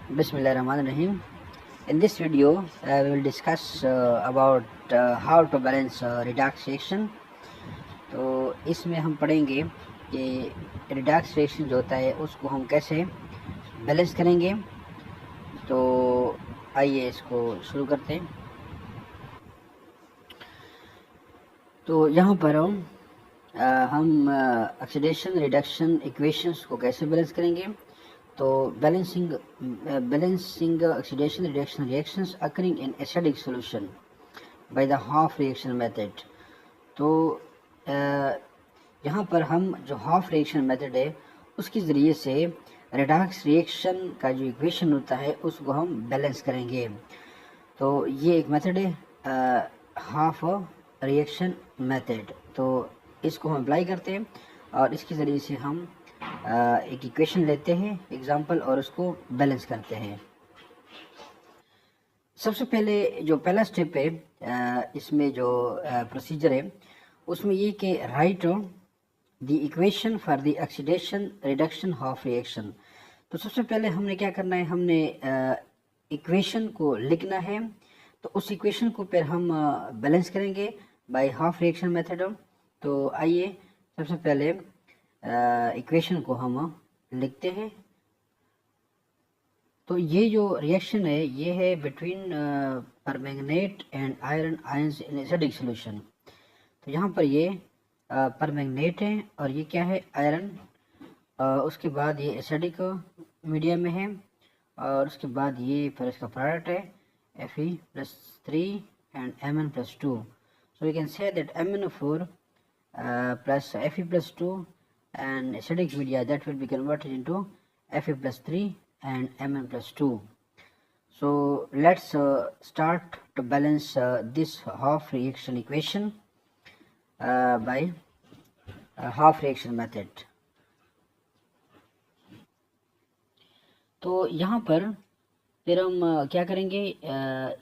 Bismillahirrahmanirrahim. In this video, we will discuss about how to balance redox reaction. तो इसमें हम पढ़ेंगे कि रिडक्स रिएक्शन जो होता है उसको हम कैसे बैलेंस करेंगे। तो आइए इसको शुरू करते हैं। तो यहाँ पर हम ऑक्सीडेशन रिडक्शन इक्वेशंस को कैसे बैलेंस करेंगे। तो balancing oxidation reduction reactions occurring in acidic solution by the half reaction method. तो यहाँ पर हम जो हाफ रिएक्शन मेथड है उसके ज़रिए से रिडक्स रिएक्शन का जो इक्वेशन होता है उसको हम बैलेंस करेंगे। तो ये एक मेथड है हाफ रिएक्शन मेथड। तो इसको हम अप्लाई करते हैं और इसके ज़रिए से हम एक इक्वेशन लेते हैं एग्जांपल और उसको बैलेंस करते हैं। सबसे पहले जो पहला स्टेप है इसमें जो प्रोसीजर है उसमें ये कि right the equation for the oxidation reduction half reaction. तो सबसे पहले हमने क्या करना है, हमने इक्वेशन को लिखना है। तो उस इक्वेशन को फिर हम बैलेंस करेंगे बाय हाफ रिएक्शन मेथड। तो आइए सबसे पहले इक्वेशन को हम लिखते हैं। तो ये जो रिएक्शन है ये है between permanganate and iron ions in acidic solution. तो यहाँ पर ये परमैंगनेट है और ये क्या है, आयरन। उसके बाद ये एसिडिक मीडियम में है और उसके बाद ये फिर इसका प्रोडक्ट है Fe+3 and Mn+2। So we can say that MnO4 plus Fe+2 and acidic media that will be converted into Fe+3 and Mn+2. So let's start to balance this half reaction equation by half reaction method. तो यहाँ पर फिर हम क्या करेंगे,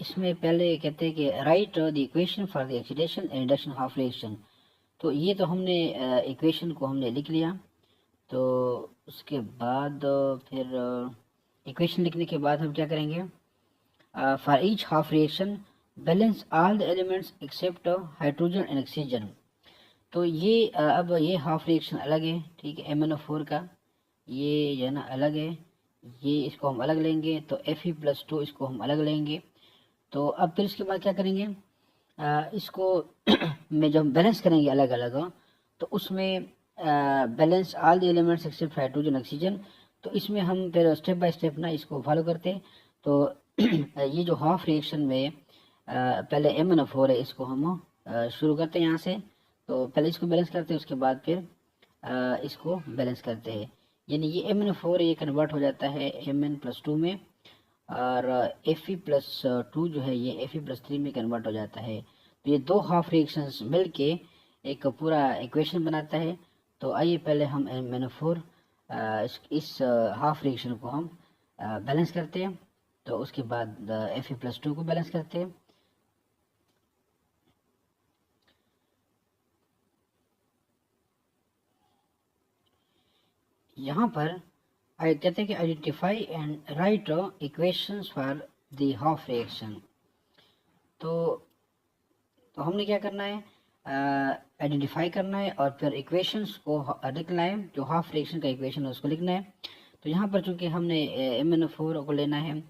इसमें पहले कहते हैं कि right the equation for the oxidation and reduction half reaction. तो ये तो हमने इक्वेशन को हमने लिख लिया। तो उसके बाद फिर इक्वेशन लिखने के बाद हम क्या करेंगे, for each half reaction balance all the elements except hydrogen and oxygen. तो ये अब ये हाफ रिएक्शन अलग है, ठीक है, MnO4 का ये जो है ना अलग है, ये इसको हम अलग लेंगे। तो Fe+2 इसको हम अलग लेंगे। तो अब फिर इसके बाद क्या करेंगे, इसको में जब हम बैलेंस करेंगे अलग अलग, तो उसमें balance all the elements except hydrogen oxygen. तो इसमें हम फिर स्टेप बाय स्टेप ना इसको फॉलो करते हैं। तो ये जो हाफ रिएक्शन में पहले MnO4 है इसको हम शुरू करते हैं यहाँ से। तो पहले इसको बैलेंस करते हैं, उसके बाद फिर इसको बैलेंस करते हैं। यानी ये MnO4 ये कन्वर्ट हो जाता है Mn+2 में और Fe+2 जो है ये Fe+3 में कन्वर्ट हो जाता है। तो ये दो हाफ रिएक्शंस मिलके एक पूरा इक्वेशन बनाता है। तो आइए पहले हम MnO4 इस हाफ रिएक्शन को हम बैलेंस करते हैं। तो उसके बाद Fe+2 को बैलेंस करते हैं। यहाँ पर कहते हैं कि identify and right equations for the half reaction. तो हमने क्या करना है, आइडेंटिफाई करना है और फिर इक्वेशंस को लिखना है। जो हाफ रिएक्शन का इक्वेशन है उसको लिखना है। तो यहाँ पर चूंकि हमने MnO4 को लेना है,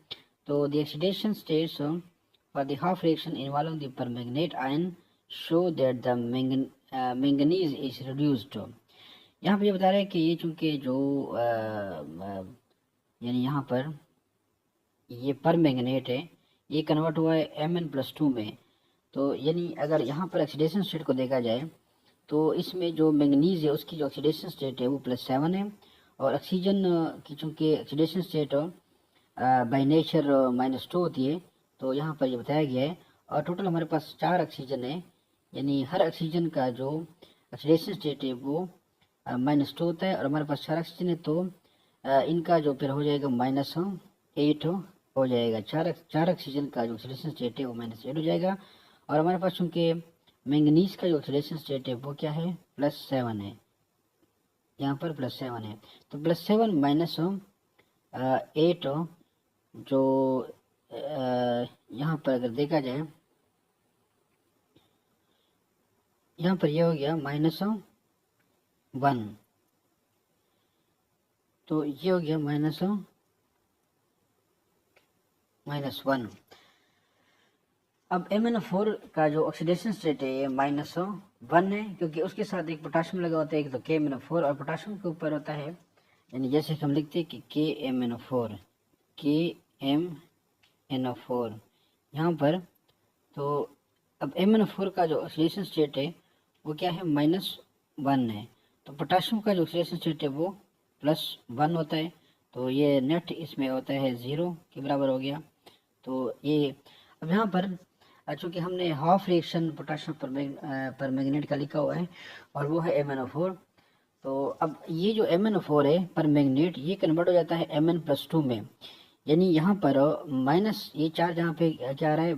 तो the oxidation states for the half reaction involving the permanganate ion show that the manganese is reduced. यहाँ पर ये बता रहे हैं कि ये चूंकि जो यानी यहाँ पर ये परमैंगनेट है ये कन्वर्ट हुआ है Mn+2 में। तो यानी अगर यहाँ पर ऑक्सीडेशन स्टेट को देखा जाए तो इसमें जो मैंगनीज है उसकी जो ऑक्सीडेशन स्टेट है वो +7 है और ऑक्सीजन की चूँकि ऑक्सीडेशन स्टेट बाय नेचर -2 होती है। तो यहाँ पर ये बताया गया है और टोटल हमारे पास 4 ऑक्सीजन है, यानी हर ऑक्सीजन का जो ऑक्सीडेशन स्टेट है वो -2 होता है और हमारे पास 4 ऑक्सीजन है। तो इनका जो फिर हो जाएगा -8 हो जाएगा। चार ऑक्सीजन का जो ऑक्सीडेशन स्टेट है वो -8 हो जाएगा और हमारे पास चूँकि मैंगनीज का जो ऑक्सीडेशन स्टेट है वो क्या है, +7 है। यहाँ पर +7 है। तो +7 -8 जो यहाँ पर अगर देखा जाए, यहाँ पर ये हो गया -1, तो ये हो गया -1। अब MnO4 का जो ऑक्सीडेशन स्टेट है ये -1 है, क्योंकि उसके साथ एक पोटाशियम लगा होता है, एक तो KMnO4 और पोटाशियम के ऊपर होता है, यानी जैसे हम लिखते हैं कि KMnO4 यहाँ पर। तो अब MnO4 का जो ऑक्सीडेशन स्टेट है वो क्या है, -1 है। तो पोटाशियम का जो ऑक्सीडेशन स्टेट है वो +1 होता है, तो ये नेट इसमें होता है 0 के बराबर हो गया। तो ये अब यहाँ पर चूँकि हमने हाफ रिएक्शन पोटाशियम पर मैंगनीट का लिखा हुआ है और वो है MnO4, तो अब ये जो MnO4 है पर मैंगनीट ये कन्वर्ट हो जाता है Mn+2 में, यानी यहाँ पर माइनस ये चार्ज यहाँ पे क्या आ रहा है,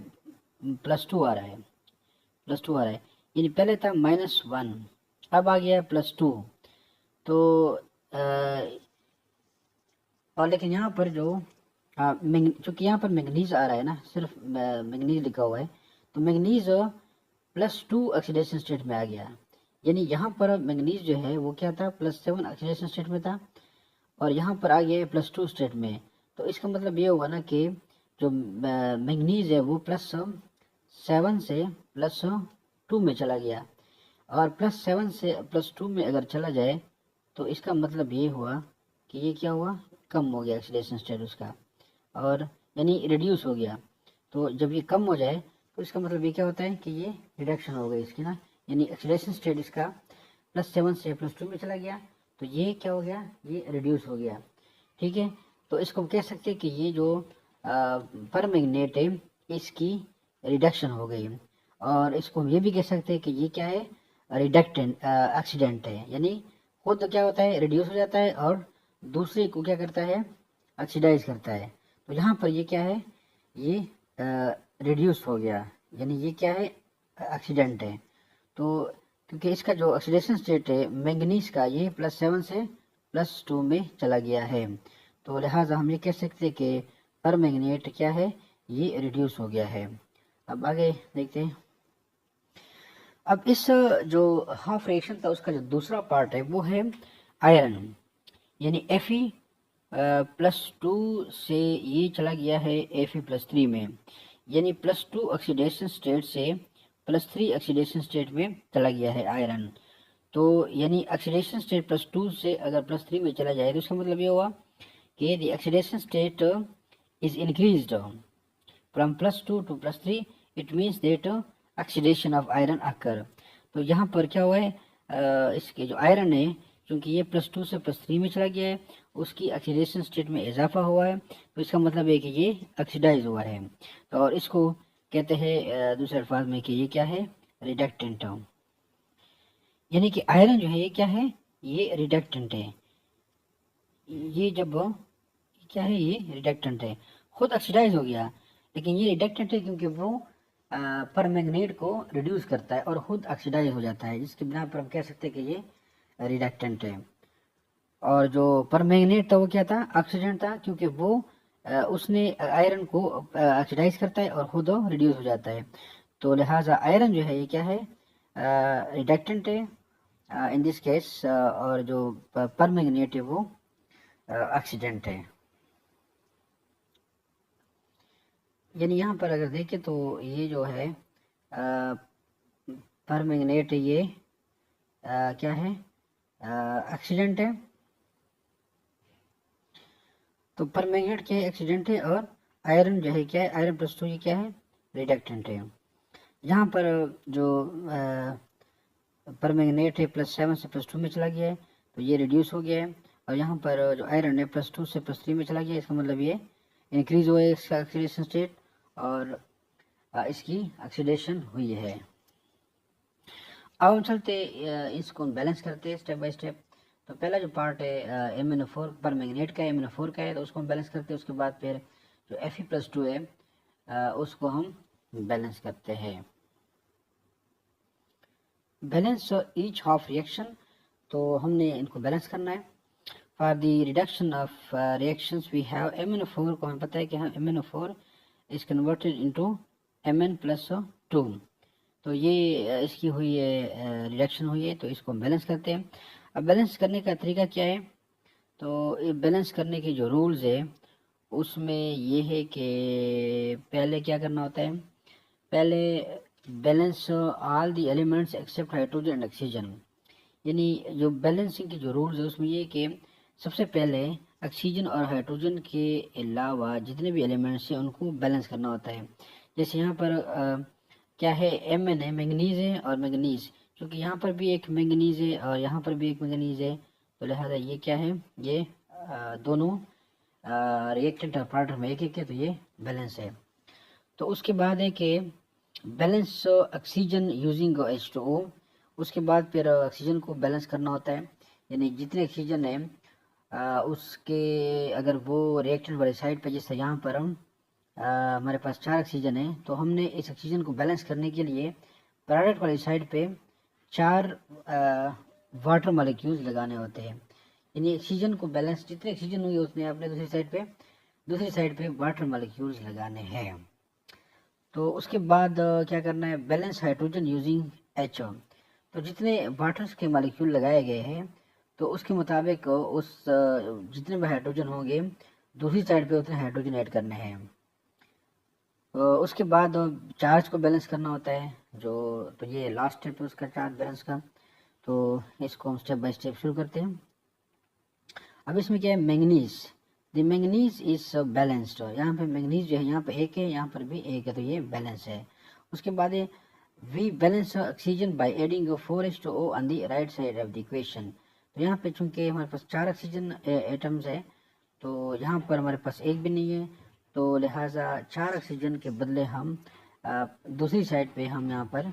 +2 आ रहा है, +2 आ रहा है, यानी पहले था -1, अब आ गया +2। तो और लेकिन यहाँ पर जो चूँकि यहाँ पर मैंगनीज आ रहा है ना, सिर्फ मैंगनीज लिखा हुआ है, तो मैंगनीज +2 ऑक्सीडेशन स्टेट में आ गया, यानी यहाँ पर मैंगनीज जो है वो क्या था, +7 ऑक्सीडेशन स्टेट में था और यहाँ पर आ गया है +2 स्टेट में। तो इसका मतलब ये हुआ ना कि जो मैंगनीज है वो +7 से +2 में चला गया, और +7 से +2 में अगर चला जाए तो इसका मतलब ये हुआ कि ये क्या हुआ, कम हो गया ऑक्सीडेशन स्टेट उसका, और यानी रिड्यूस हो गया। तो जब ये कम हो जाए तो इसका मतलब ये क्या होता है कि ये रिडक्शन हो गई इसकी ना, यानी ऑक्सीडेशन स्टेट इसका +7 से +2 में चला गया, तो ये क्या हो गया, ये रिड्यूस हो गया। ठीक है, तो इसको हम कह सकते हैं कि ये जो परमैंगनेट है इसकी रिडक्शन हो गई, और इसको हम ये भी कह सकते हैं कि ये क्या है, रिडक्टेंट एक्सीडेंट है, यानी खुद क्या होता है, रिड्यूस हो जाता है और दूसरे को क्या करता है, ऑक्सीडाइज करता है। तो यहाँ पर ये क्या है, ये रिड्यूस हो गया, यानी ये क्या है, एक्सीडेंट है। तो क्योंकि इसका जो ऑक्सीडेशन स्टेट है मैंगनीज का ये +7 से +2 में चला गया है, तो लिहाजा हम ये कह सकते हैं कि परमैंगनेट क्या है, ये रिड्यूस हो गया है। अब आगे देखते हैं। अब इस जो हाफ रिएक्शन था उसका जो दूसरा पार्ट है वो है आयरन, यानी Fe+2 से ये चला गया है Fe+3 में, यानी +2 ऑक्सीडेशन स्टेट से +3 ऑक्सीडेशन स्टेट में चला गया है आयरन। तो यानी ऑक्सीडेशन स्टेट +2 से अगर +3 में चला जाए तो इसका मतलब ये हुआ कि the oxidation state is increased from +2 to +3, it means that oxidation of iron occur. तो यहाँ पर क्या हुआ है, इसके जो आयरन है क्योंकि ये +2 से +3 में चला गया है, उसकी ऑक्सीडेशन स्टेट में इजाफा हुआ है, तो इसका मतलब है कि ये ऑक्सीडाइज हुआ है। तो और इसको कहते हैं दूसरे अल्फाज में कि ये क्या है, रिडक्टेंट, यानी कि आयरन जो है ये क्या है, ये रिडक्टेंट है। ये जब क्या है, ये रिडक्टेंट है, खुद ऑक्सीडाइज हो गया, लेकिन ये रिडक्टेंट है क्योंकि वो परमैंगनेट को रिड्यूस करता है और खुद ऑक्सीडाइज हो जाता है, जिसके बिना पर हम कह सकते हैं कि ये रिडक्टेंट है। और जो परमैंगनेट था वो क्या था, ऑक्सीडेंट था, क्योंकि वो उसने आयरन को ऑक्सीडाइज करता है और खुद रिड्यूस हो जाता है। तो लिहाजा आयरन जो है ये क्या है, रिडक्टेंट है इन दिस केस, और जो परमैंगनेट है वो ऑक्सीडेंट है। यानी यहाँ पर अगर देखें तो ये जो है परमैंगनेट ये क्या है, ऑक्सीडेंट है। तो परमैंगनेट क्या है, एक्सीडेंट है, और आयरन जो है क्या है, आयरन+2 ये क्या है, रिडक्टेंट है। यहाँ पर जो परमैंगनेट है +7 से +2 में चला गया है, तो ये रिड्यूस हो गया है, और यहाँ पर जो आयरन है +2 से +3 में चला गया है, इसका मतलब ये इंक्रीज हुआ है इसका ऑक्सीडेशन स्टेट, और इसकी ऑक्सीडेशन हुई है। अब हम चलते इसको बैलेंस करते हैं स्टेप बाय स्टेप। तो पहला जो पार्ट है MnO4 पर मैंगनेट का MnO4 का है, तो उसको हम बैलेंस करते हैं। उसके बाद फिर जो Fe+2 है उसको हम बैलेंस करते हैं। बैलेंस ईच हाफ रिएक्शन, तो हमने इनको बैलेंस करना है। For the reduction of reactions we have MnO4 को हमें पता है कि हम MnO4 is converted into Mn+2। तो ये इसकी हुई है रिडक्शन हुई है, तो इसको हम बैलेंस करते हैं। अब बैलेंस करने का तरीका क्या है, तो ये बैलेंस करने के जो रूल्स है उसमें ये है कि पहले क्या करना होता है, पहले balance all the elements except hydrogen and oxygen. यानी जो बैलेंसिंग के जो रूल्स है उसमें ये कि सबसे पहले ऑक्सीजन और हाइड्रोजन के अलावा जितने भी एलिमेंट्स हैं उनको बैलेंस करना होता है। जैसे यहाँ पर क्या है, Mn है, मैंगनीज है और मैंगनीज, क्योंकि यहाँ पर भी एक मैंगनीज है और यहाँ पर भी एक मैंगनीज है, तो लिहाजा ये क्या है, ये दोनों रिएक्टेंट और प्रोडक्ट में एक एक है, तो ये बैलेंस है। तो उसके बाद है कि बैलेंस ऑक्सीजन यूजिंग H2O। उसके बाद फिर ऑक्सीजन को बैलेंस करना होता है, यानी जितने ऑक्सीजन है उसके अगर वो रिएक्टेंट वाली साइड पे, जैसे यहाँ पर हम हमारे पास 4 ऑक्सीजन है, तो हमने इस ऑक्सीजन को बैलेंस करने के लिए प्रोडक्ट वाली साइड पे 4 वाटर मॉलिक्यूल्स लगाने होते हैं। यानी ऑक्सीजन को बैलेंस, जितने ऑक्सीजन हुई उसने अपने दूसरी साइड पे वाटर मॉलिक्यूल्स लगाने हैं। तो उसके बाद क्या करना है, बैलेंस हाइड्रोजन यूजिंग HO। तो जितने वाटर्स के मॉलिक्यूल लगाए गए हैं तो उसके मुताबिक उस जितने भी हाइड्रोजन होंगे दूसरी साइड पे उतने हाइड्रोजन ऐड करने हैं। उसके बाद चार्ज को बैलेंस करना होता है, तो ये लास्ट स्टेप है उसका चार्ज बैलेंस का। तो इसको हम स्टेप बाय स्टेप शुरू करते हैं। अब इसमें क्या है, manganese, the manganese is balanced. यहाँ पे मैंगनीज जो है यहाँ पे एक है, यहाँ पर भी एक है, तो ये बैलेंस है। उसके बाद we balance oxygen by adding 4H2O on the right side of the equation. तो यहाँ पे चूंकि हमारे पास 4 ऑक्सीजन एटम्स है, तो यहाँ पर हमारे पास एक भी नहीं है, तो लिहाजा 4 ऑक्सीजन के बदले हम दूसरी साइड पे हम यहाँ पर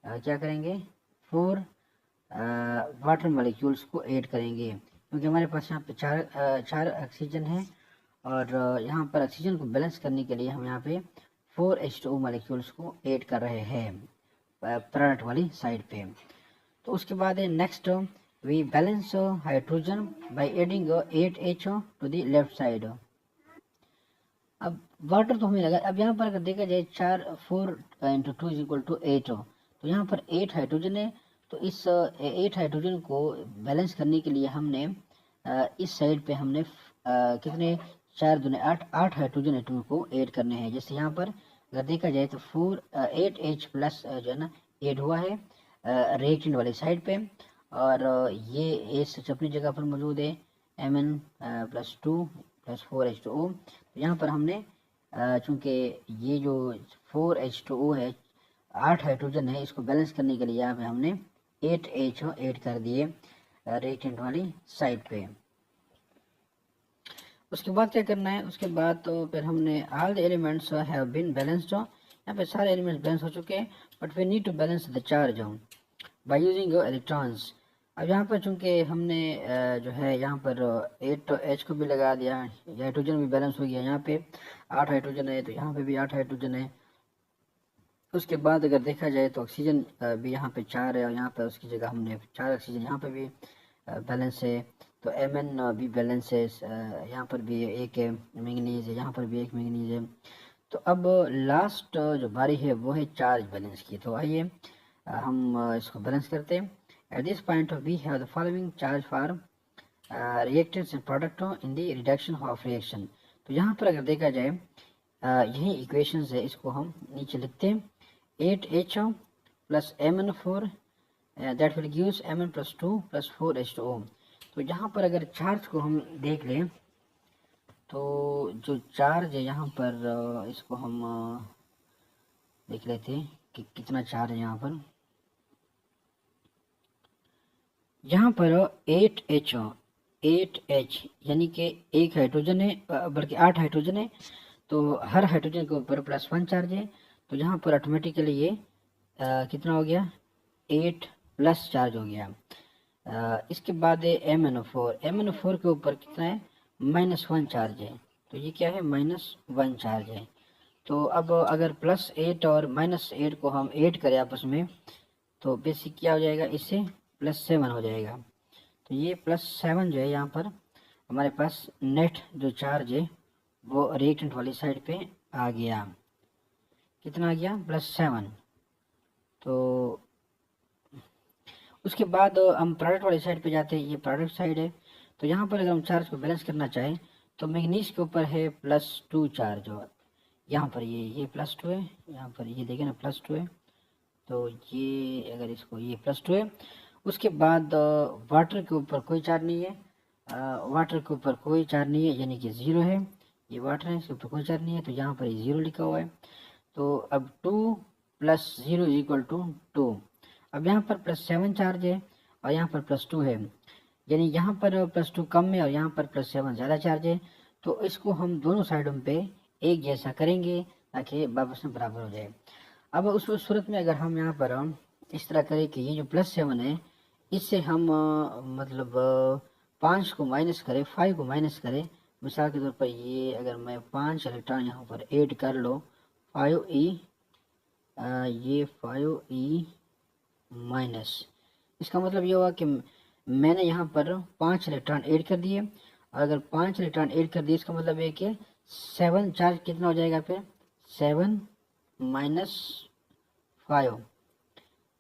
क्या करेंगे, 4 वाटर मॉलिक्यूल्स को ऐड करेंगे, क्योंकि हमारे पास यहाँ पे चार ऑक्सीजन है और यहाँ पर ऑक्सीजन को बैलेंस करने के लिए हम यहाँ पे 4H2O मॉलिक्यूल्स को ऐड कर रहे हैं प्रोडक्ट वाली साइड पे। तो उसके बाद है next, we balance hydrogen by adding 8HO to the left side. अब वाटर तो हमें लगा, अब यहाँ पर अगर देखा जाए 4 × 2 = 8 हो, तो यहाँ पर 8 हाइड्रोजन है, तो इस 8 हाइड्रोजन को बैलेंस करने के लिए हमने इस साइड पे हमने कितने 4 दूने 8 हाइड्रोजन एटम को ऐड करने हैं। जैसे यहाँ पर अगर देखा जाए तो 8H+ जो है ना ऐड हुआ है रिएक्टेंट वाली साइड पे, और ये H अपनी जगह पर मौजूद है, Mn+2 + 4H2O। तो यहाँ पर हमने चूँकि ये जो 4H2O है 8 हाइड्रोजन है, इसको बैलेंस करने के लिए यहाँ पे हमने 8HO ऐड कर दिए रिएक्टेंट वाली साइड पे। उसके बाद क्या करना है, उसके बाद तो फिर हमने all the elements have been balanced. यहाँ पे सारे एलिमेंट्स बैलेंस हो चुके हैं, but we need to balance the charge by using electrons. अब यहाँ पर चूँकि हमने जो है यहाँ पर 8H को भी लगा दिया, हाइड्रोजन भी बैलेंस हो गया, यहाँ पे 8 हाइड्रोजन है तो यहाँ पे भी 8 हाइड्रोजन है। उसके बाद अगर देखा जाए तो ऑक्सीजन भी यहाँ पे 4 है और यहाँ पे उसकी जगह हमने 4 ऑक्सीजन यहाँ पे भी बैलेंस है, तो Mn भी बैलेंस है, यहाँ पर भी एक है मैंगनीज है, यहाँ पर भी एक मैंगनीज है। तो अब लास्ट जो बारी है वो है चार्ज बैलेंस की। तो आइए हम इसको बैलेंस करते हैं। At this point we have the following charge for reactants and product in the reduction of reaction. तो यहाँ पर अगर देखा जाए यही इक्वेशंस है, इसको हम नीचे लिखते हैं 8HO + Mn4 that will gives Mn+2 + 4H2O। तो यहाँ पर अगर चार्ज को हम देख लें तो जो चार्ज है यहाँ पर इसको हम देख लेते हैं कि कितना चार्ज है यहाँ पर। यहाँ पर 8H यानी कि एक हाइड्रोजन है, बल्कि 8 हाइड्रोजन है, तो हर हाइड्रोजन के ऊपर +1 चार्ज है, तो यहाँ पर ऑटोमेटिकली ये कितना हो गया 8+ चार्ज हो गया। इसके बाद है MnO4 के ऊपर कितना है -1 चार्ज है, तो ये क्या है -1 चार्ज है। तो अब अगर +8 और -8 को हम ऐड करें आपस में तो बेसिक क्या हो जाएगा, इससे +7 हो जाएगा। तो ये +7 जो है यहाँ पर हमारे पास नेट जो चार्ज है वो रिएक्टेंट वाली साइड पे आ गया। कितना आ गया? +7। तो उसके बाद हम प्रोडक्ट वाली साइड पे जाते हैं। ये प्रोडक्ट साइड है। तो यहाँ पर अगर हम चार्ज को बैलेंस करना चाहें तो मैग्नीज के ऊपर है +2 चार्ज, और यहाँ पर ये +2 है, यहाँ पर ये देखें ना +2 है। तो ये अगर इसको ये +2 है। उसके बाद वाटर के ऊपर कोई चार्ज नहीं है, वाटर के ऊपर कोई चार्ज नहीं है, यानी कि 0 है। ये वाटर है, इसके ऊपर कोई चार्ज नहीं है, तो यहाँ पर ये 0 लिखा हुआ है। तो अब 2 + 0 = 2। अब यहाँ पर +7 चार्ज है और यहाँ पर +2 है, यानी यहाँ पर +2 कम है और यहाँ पर +7 ज़्यादा चार्ज है। तो इसको हम दोनों साइडों पे एक जैसा करेंगे ताकि वापस में बराबर हो जाए। अब उस सूरत में अगर हम यहाँ पर इस तरह करें कि ये जो +7 है इससे हम मतलब 5 को माइनस करें, 5 को माइनस करें। मिसाल के तौर पर ये अगर मैं 5 इलेक्ट्रॉन यहाँ पर ऐड कर लो, 5e, ये 5e माइनस, इसका मतलब ये हुआ कि मैंने यहाँ पर 5 इलेक्ट्रॉन ऐड कर दिए। और अगर 5 इलेक्ट्रॉन ऐड कर दिए इसका मतलब है कि 7 चार्ज कितना हो जाएगा फिर? 7 - 5।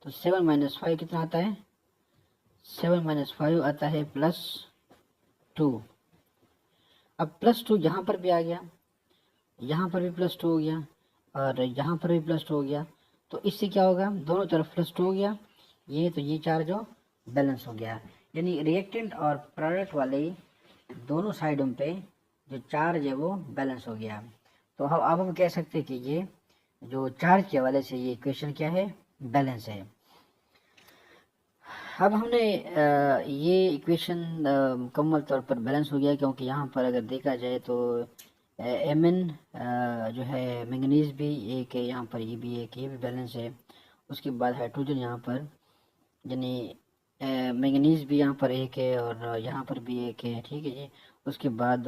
तो 7 - 5 कितना आता है? 7 - 5 आता है +2। अब +2 यहाँ पर भी आ गया, यहाँ पर भी +2 हो गया और यहाँ पर भी +2 हो गया। तो इससे क्या होगा? दोनों तरफ +2 हो गया, ये तो ये चार्ज हो बैलेंस हो गया, यानी रिएक्टेंट और प्रोडक्ट वाले दोनों साइडों पे जो चार्ज है वो बैलेंस हो गया। तो अब हम कह सकते हैं कि ये जो चार्ज के हवाले से ये इक्वेशन क्या है? बैलेंस है। अब हमने ये इक्वेशन मुकम्मल तौर पर बैलेंस हो गया, क्योंकि यहाँ पर अगर देखा जाए तो Mn जो है मैंगनीज भी एक है, यहाँ पर ये भी एक, ये भी बैलेंस है। उसके बाद हाइड्रोजन यहाँ पर, यानी मैंगनीज भी यहाँ पर एक है और यहाँ पर भी एक है, ठीक है जी। उसके बाद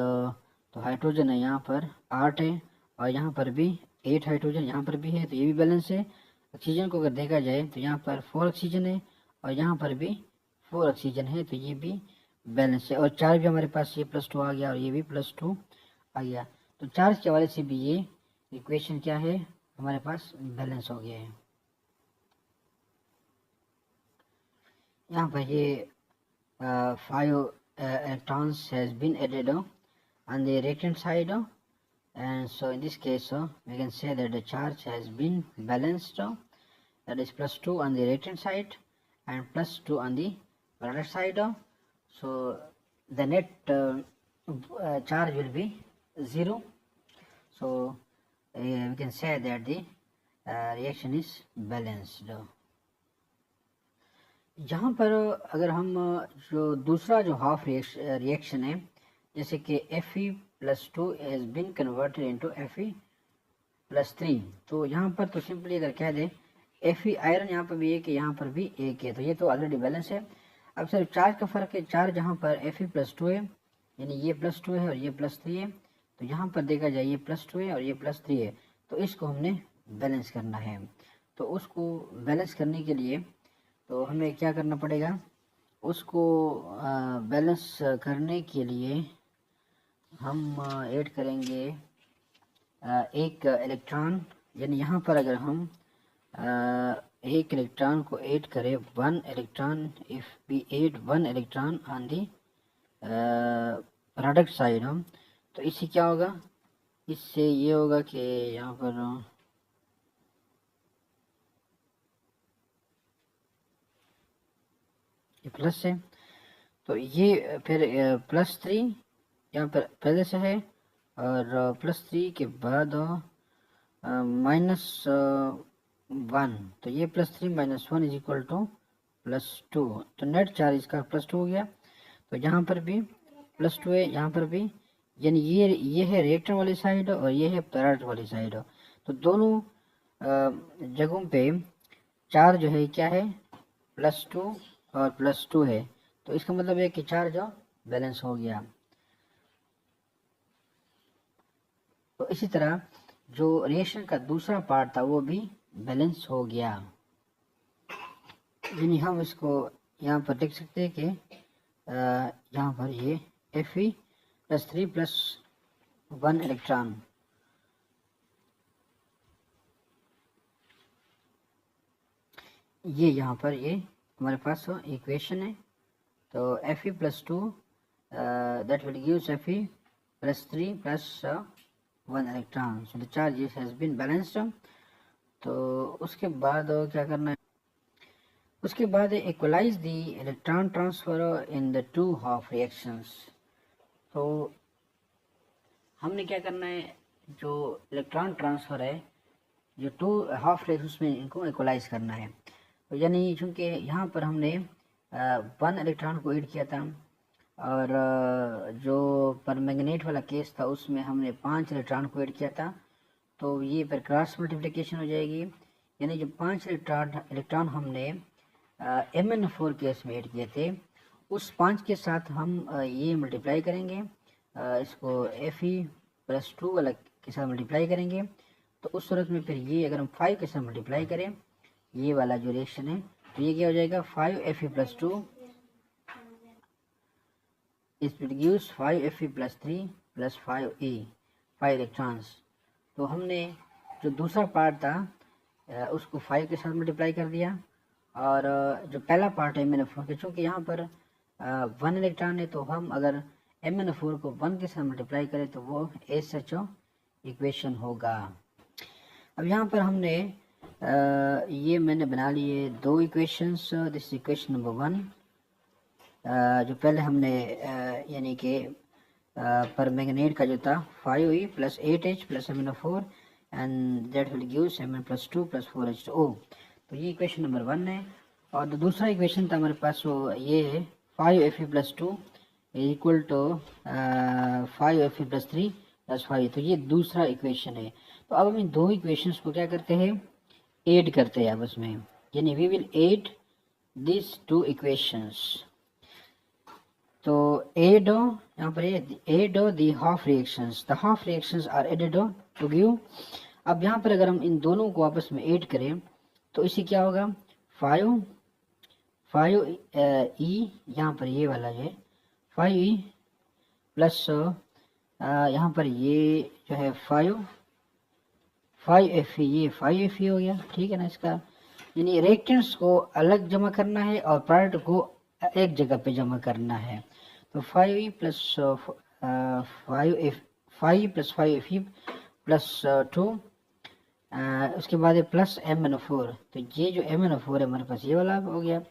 तो हाइड्रोजन है यहाँ पर 8 है और यहाँ पर भी 8 हाइड्रोजन यहाँ पर भी है, तो ये भी बैलेंस है। ऑक्सीजन को अगर देखा जाए तो यहाँ पर 4 ऑक्सीजन है और यहाँ पर भी 4 ऑक्सीजन है, तो ये भी बैलेंस है। और चार्ज भी हमारे पास ये +2 आ गया और ये भी +2 आ गया। तो चार्ज के हवाले से भी ये इक्वेशन क्या है? हमारे पास बैलेंस हो गया है। यहाँ पर ये 5 electrons has been added on the reactant side, and so in this case we can say that the charge has been balanced, that is +2 on the reactant side and +2 on the product side. So the net charge will be 0. So we can say that the reaction is balanced. यहाँ पर अगर हम जो दूसरा जो half reaction है, जैसे कि Fe+2 has been converted into Fe+3, तो यहाँ पर तो सिंपली अगर कह दें Fe आयरन यहाँ पर भी एक है, यहाँ पर भी एक है, तो ये तो ऑलरेडी बैलेंस है। अब सिर्फ चार्ज का फ़र्क है, चार्ज यहाँ पर Fe+2 है, यानी ये +2 है और ये +3 है। तो यहाँ पर देखा जाए ये +2 है और ये +3 है, तो इसको हमने बैलेंस करना है। तो उसको बैलेंस करने के लिए तो हमें क्या करना पड़ेगा? उसको बैलेंस करने के लिए हम ऐड करेंगे एक इलेक्ट्रॉन, यानी यहाँ पर अगर हम एक इलेक्ट्रॉन को ऐड करें, 1 electron, if we add 1 electron on the product side, तो इससे क्या होगा? इससे ये होगा कि यहाँ पर प्लस है, तो ये फिर +3 यहाँ पर पहले से है और +3 के बाद -1, तो ये +3 - 1 = +2, तो नेट चार्ज इसका +2 हो गया। तो यहाँ पर भी +2 है, यहाँ पर भी, यानी ये है रिएक्टर वाली साइड और ये है प्रोडक्ट वाली साइड। तो दोनों जगहों पे चार्ज जो है क्या है? +2 और +2 है, तो इसका मतलब है कि चार्ज बैलेंस हो गया। तो इसी तरह जो रिएक्शन का दूसरा पार्ट था वो भी बैलेंस हो गया, यानी हम इसको यहाँ पर देख सकते हैं कि यहाँ पर ये Fe +3 प्लस 1 इलेक्ट्रॉन। ये यहाँ पर ये हमारे पास इक्वेशन है। तो Fe+2 that will give Fe+3 plus 1 electron, so the charge has been balanced। तो उसके बाद क्या करना है, उसके बाद equalize the electron transfer in the two half reactions. तो हमने क्या करना है, जो इलेक्ट्रॉन ट्रांसफ़र है जो टू हाफ रिएक्शंस में इनको इक्वलाइज करना है। तो यानी चूँकि यहाँ पर हमने 1 इलेक्ट्रॉन को ऐड किया था और जो परमैंगनेट वाला केस था उसमें हमने 5 इलेक्ट्रॉन को ऐड किया था। तो ये फिर क्रॉस मल्टीप्लिकेशन हो जाएगी, यानी जो 5 इलेक्ट्रॉन हमने MnO4 केस में ऐड किए थे उस 5 के साथ हम ये मल्टीप्लाई करेंगे, इसको Fe+2 वाला के साथ मल्टीप्लाई करेंगे। तो उस सूरत में फिर ये अगर हम 5 के साथ मल्टीप्लाई करें ये वाला जो रिएक्शन है तो ये क्या हो जाएगा, 5Fe+2 इस gives 5Fe+3 plus 5E 5 electrons. तो हमने जो दूसरा पार्ट था उसको 5 के साथ मल्टीप्लाई कर दिया और जो पहला पार्ट है MnO4 के, चूँकि यहाँ पर 1 इलेक्ट्रॉन है तो हम अगर MnO4 को 1 के साथ मल्टीप्लाई करें तो वो SHO इक्वेशन होगा। अब यहाँ पर हमने ये मैंने बना लिए 2 इक्वेशंस। दिस इक्वेशन नंबर 1 जो पहले हमने यानी कि परमैंगनेट का जो था 5E plus 8H plus MnO4 and that will gives Mn+2 plus 4H2O। तो ये इक्वेशन नंबर 1 है। और जो दूसरा इक्वेशन था हमारे पास वो ये है 5Fe+2 equal to 5Fe+3 plus 5। तो ये दूसरा इक्वेशन है। तो अब हम इन 2 इक्वेशंस को क्या करते हैं, ऐड करते हैं आपस में, यानी we will add this 2 equations. तो add यहाँ पर add the half reactions, the half reactions are added to give। अब यहाँ पर अगर हम इन दोनों को आपस में ऐड करें तो इससे क्या होगा, 5E यहाँ पर ये वाला है 5E प्लस यहाँ पर ये जो है 5Fe, ये 5Fe हो गया, ठीक है ना। इसका यानी रिएक्टेंट्स को अलग जमा करना है और प्रोडक्ट को एक जगह पे जमा करना है। तो 5E प्लस 5Fe प्लस 2 उसके बाद है प्लस MnO4। तो ये जो MnO4 है हमारे पास ये वाला हो गया।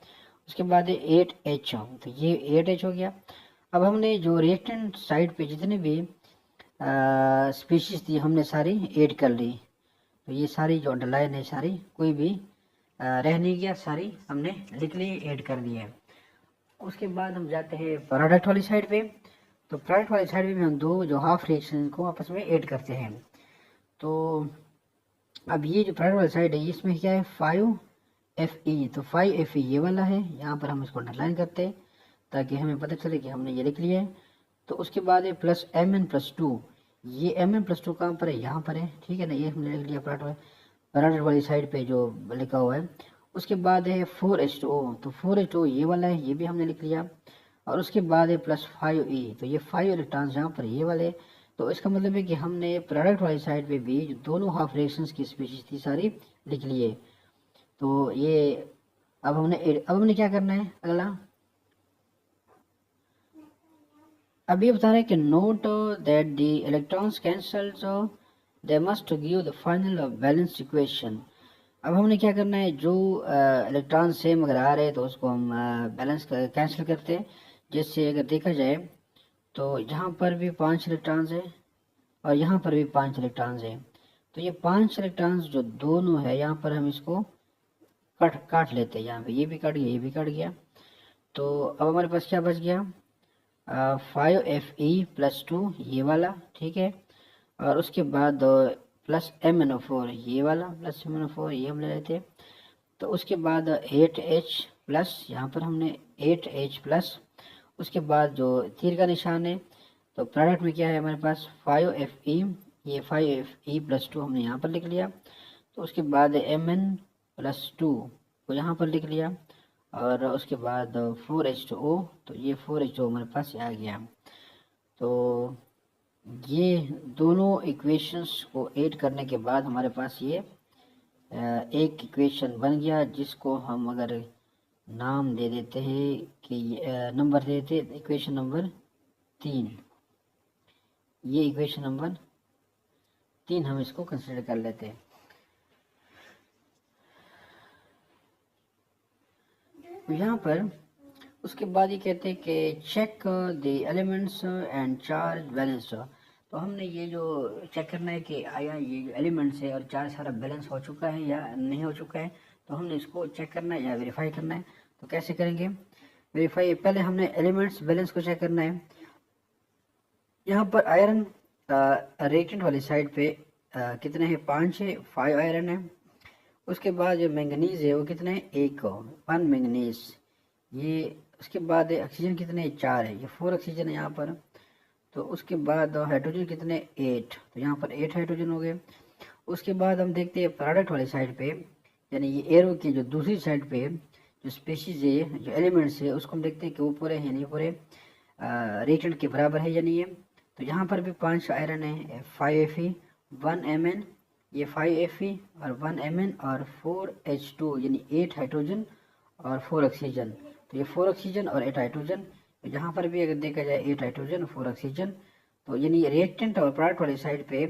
उसके बाद है 8H, तो ये 8H हो गया। अब हमने जो रिएक्टेंट साइड पे जितने भी स्पीशीज थी हमने सारी ऐड कर ली। तो ये सारी जो अंडरलाइन है सारी कोई भी रह नहीं गया, सारी हमने लिख ली, ऐड कर दी है। उसके बाद हम जाते हैं प्रोडक्ट वाली साइड पे। तो प्रोडक्ट वाली साइड में हम 2 जो हाफ रिएक्शन को आपस में ऐड करते हैं। तो अब ये जो प्रोडक्ट वाली साइड है इसमें क्या है 5Fe। तो 5Fe ये वाला है, यहाँ पर हम इसको अंडरलाइन करते हैं ताकि हमें पता चले कि हमने ये लिख लिया है। तो उसके बाद है प्लस Mn+2, ये Mn+2 कहाँ पर है, यहाँ पर है, ठीक है ना। ये हमने लिख लिया प्रोडक्ट वाली साइड पे जो लिखा हुआ है। उसके बाद है 4H2O, तो 4H2O ये वाला है, ये भी हमने लिख लिया। और उसके बाद है प्लस 5E, तो ये 5 इलेक्ट्रॉन्स यहाँ पर ये वाले। तो इसका मतलब है कि हमने प्रोडक्ट वाली साइड पे भी दोनों हाफ रिएक्शंस की स्पीशीज थी सारी लिख लिए। तो ये अब हमने क्या करना है अगला, अब ये बता रहे हैं कि note that the electrons cancel, so they must give the final balance equation. अब हमने क्या करना है, जो इलेक्ट्रॉन सेम अगर आ रहे हैं तो उसको हम बैलेंस कैंसिल करते हैं। जैसे अगर देखा जाए तो यहाँ पर भी 5 इलेक्ट्रॉन्स है और यहाँ पर भी 5 इलेक्ट्रॉन्स है। तो ये 5 इलेक्ट्रॉन्स जो दोनों है यहाँ पर हम इसको काट लेते हैं। यहाँ पे ये भी कट गया, ये भी कट गया। तो अब हमारे पास क्या बच गया, 5Fe+2 ये वाला, ठीक है। और उसके बाद प्लस MnO4 ये वाला, प्लस MnO4 ये हम ले लेते हैं। तो उसके बाद 8H प्लस, यहाँ पर हमने 8H प्लस, उसके बाद जो तीर का निशान है तो प्रोडक्ट में क्या है हमारे पास 5Fe, ये 5Fe+2 हमने यहाँ पर लिख लिया। तो उसके बाद Mn+2 को यहाँ पर लिख लिया और उसके बाद 4H2O, तो ये 4H2O हमारे पास आ गया। तो ये दोनों इक्वेशंस को ऐड करने के बाद हमारे पास ये एक इक्वेशन बन गया, जिसको हम अगर नाम दे देते हैं कि नंबर दे देते इक्वेशन नंबर 3। ये इक्वेशन नंबर 3 हम इसको कंसिडर कर लेते हैं। तो यहाँ पर उसके बाद ये कहते हैं कि check the elements and charge balance. तो हमने ये जो चेक करना है कि आया ये जो एलिमेंट्स है और चार्ज सारा बैलेंस हो चुका है या नहीं हो चुका है, तो हमने इसको चेक करना है या वेरीफाई करना है। तो कैसे करेंगे वेरीफाई? पहले हमने एलिमेंट्स बैलेंस को चेक करना है। यहाँ पर आयरन रिएक्टेंट वाली साइड पे कितने हैं? 5 है, 5 आयरन है। उसके बाद जो मैंगनीज है वो कितने हैं? 1 मैंगनीज। ये उसके बाद ऑक्सीजन कितने? 4 है, ये 4 ऑक्सीजन है यहाँ पर। तो उसके बाद हाइड्रोजन कितने? 8। तो यहाँ पर 8 हाइड्रोजन हो गए। उसके बाद हम देखते हैं प्रोडक्ट वाली साइड पे, यानी ये एरो की जो दूसरी साइड पे जो स्पेशीज है, जो एलिमेंट्स है, उसको हम देखते हैं कि वो पूरे हैं नहीं पूरे रिएक्टेंट के बराबर है या नहीं है। तो यहाँ पर भी 5 आयरन है, 5 Fe, 1 Mn, ये 5 Fe और 1 Mn और 4 H2 यानी 8 हाइड्रोजन और 4 ऑक्सीजन। तो ये 4 ऑक्सीजन और 8 हाइड्रोजन। तो यहाँ पर भी अगर देखा जाए 8 हाइड्रोजन 4 ऑक्सीजन। तो यानी रिएक्टेंट और प्रोडक्ट वाली साइड पे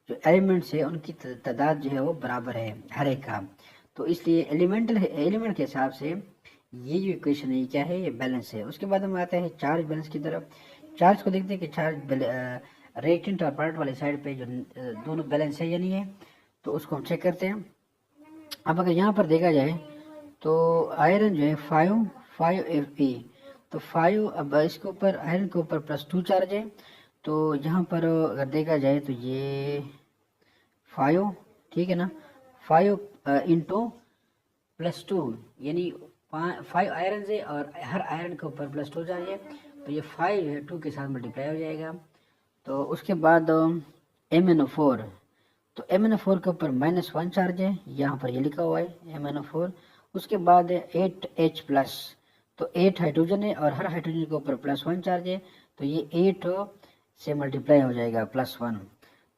जो एलिमेंट्स है उनकी तादाद जो है वो बराबर है हर एक का। तो इसलिए एलिमेंट के हिसाब से ये जो इक्वेशन है क्या है? ये बैलेंस है। उसके बाद हम आते हैं चार्ज बैलेंस की तरफ। चार्ज को देखते हैं कि चार्ज रिएक्टेंट और प्रोडक्ट वाली साइड पे जो दोनों बैलेंस है या नहीं है, तो उसको हम चेक करते हैं। अब अगर यहाँ पर देखा जाए तो आयरन जो है 5 Fe, तो 5 अब इसके ऊपर आयरन के ऊपर +2 चार्ज है। तो यहाँ पर अगर देखा जाए तो ये 5, ठीक है ना, 5 इंटू +2 यानी 5 आयरन है और हर आयरन के ऊपर +2 चार्ज है। तो ये 5 है 2 के साथ मल्टीप्लाई हो जाएगा। तो उसके बाद MnO4, तो MnO4 के ऊपर -1 चार्ज है, यहाँ पर ये लिखा हुआ है MnO4। उसके बाद 8H+, तो 8 हाइड्रोजन है और हर हाइड्रोजन के ऊपर +1 चार्ज है। तो ये 8 से मल्टीप्लाई हो जाएगा +1।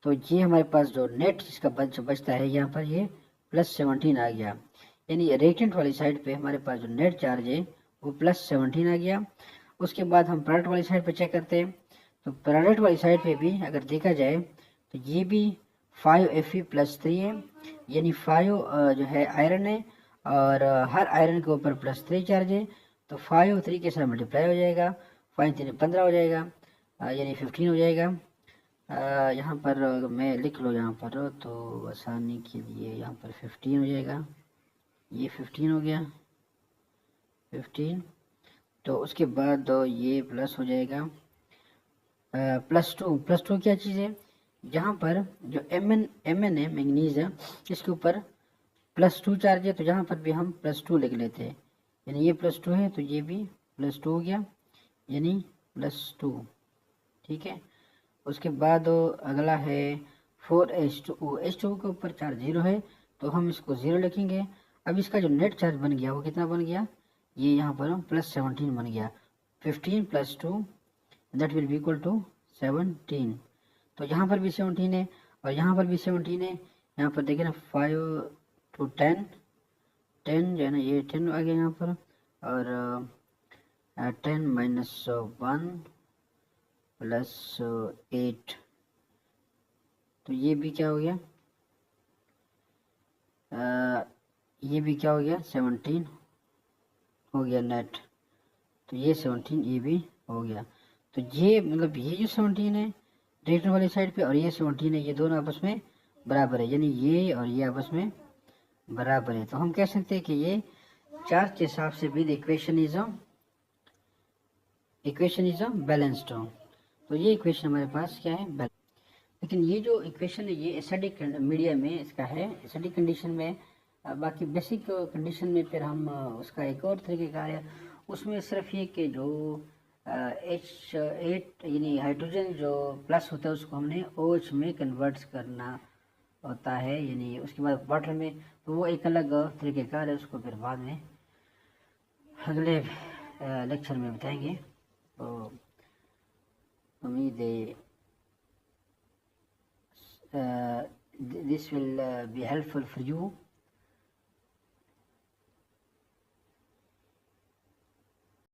तो ये हमारे पास जो नेट जिसका बचता है यहाँ पर ये +17 आ गया। यानी रिएक्टेंट वाली साइड पे हमारे पास जो नेट चार्ज है वो +17 आ गया। उसके बाद हम प्रोडक्ट वाली साइड पे चेक करते हैं। तो प्रोडक्ट वाली साइड पे भी अगर देखा जाए तो ये भी 5 Fe+3 है, यानी 5 जो है आयरन है और हर आयरन के ऊपर +3 चार्ज है। तो 5 3 के साथ मल्टीप्लाई हो जाएगा, 5 3 15 हो जाएगा, यानी 15 हो जाएगा। यहाँ पर मैं लिख लो यहाँ पर तो आसानी के लिए, यहाँ पर 15 हो जाएगा, ये 15 हो गया 15। तो उसके बाद ये प्लस हो जाएगा +2 क्या चीज़ है? यहाँ पर जो Mn है मैंगनीज है, इसके ऊपर +2 चार्ज है। तो यहाँ पर भी हम +2 लिख लेते हैं, यानी ये +2 है तो ये भी +2 हो गया, यानी +2, ठीक है। उसके बाद अगला है 4H2O। H2O के ऊपर चार्ज 0 है तो हम इसको 0 लिखेंगे। अब इसका जो नेट चार्ज बन गया वो कितना बन गया? ये यहाँ पर +17 बन गया। 15 + 2 that will be equal to 17। तो यहाँ पर भी 17 है और यहाँ पर भी 17 है। यहाँ पर देखिए ना 5 to 10 जो है ना, ये 10 आ गया यहाँ पर, और 10 - 1 + 8, तो ये भी क्या हो गया? ये भी क्या हो गया? 17 हो गया नेट। तो ये 17 ये भी हो गया। तो ये मतलब ये जो 17 है रिएक्टेंट वाली साइड पे और ये 17 है, ये दोनों आपस में बराबर है, यानी ये और ये आपस में बराबर है। तो हम कह सकते हैं कि ये चार्ज के हिसाब से भी इक्वेशन इज बैलेंस्ड। तो ये इक्वेशन हमारे पास क्या है? बैलेंस। लेकिन ये जो इक्वेशन है ये एसिडिक मीडिया में इसका है, एसिडिक कंडीशन में। बाकी बेसिक कंडीशन में फिर हम उसका एक और तरीक़ेकार है, उसमें सिर्फ ये कि जो H8 यानी हाइड्रोजन जो प्लस होता है उसको हमने OH में कन्वर्ट करना होता है, यानी उसके बाद वाटर में। तो वो एक अलग तरीक़ेकार है, उसको फिर बाद में अगले लेक्चर में बताएंगे। तो उम्मीद है this will be helpful for you.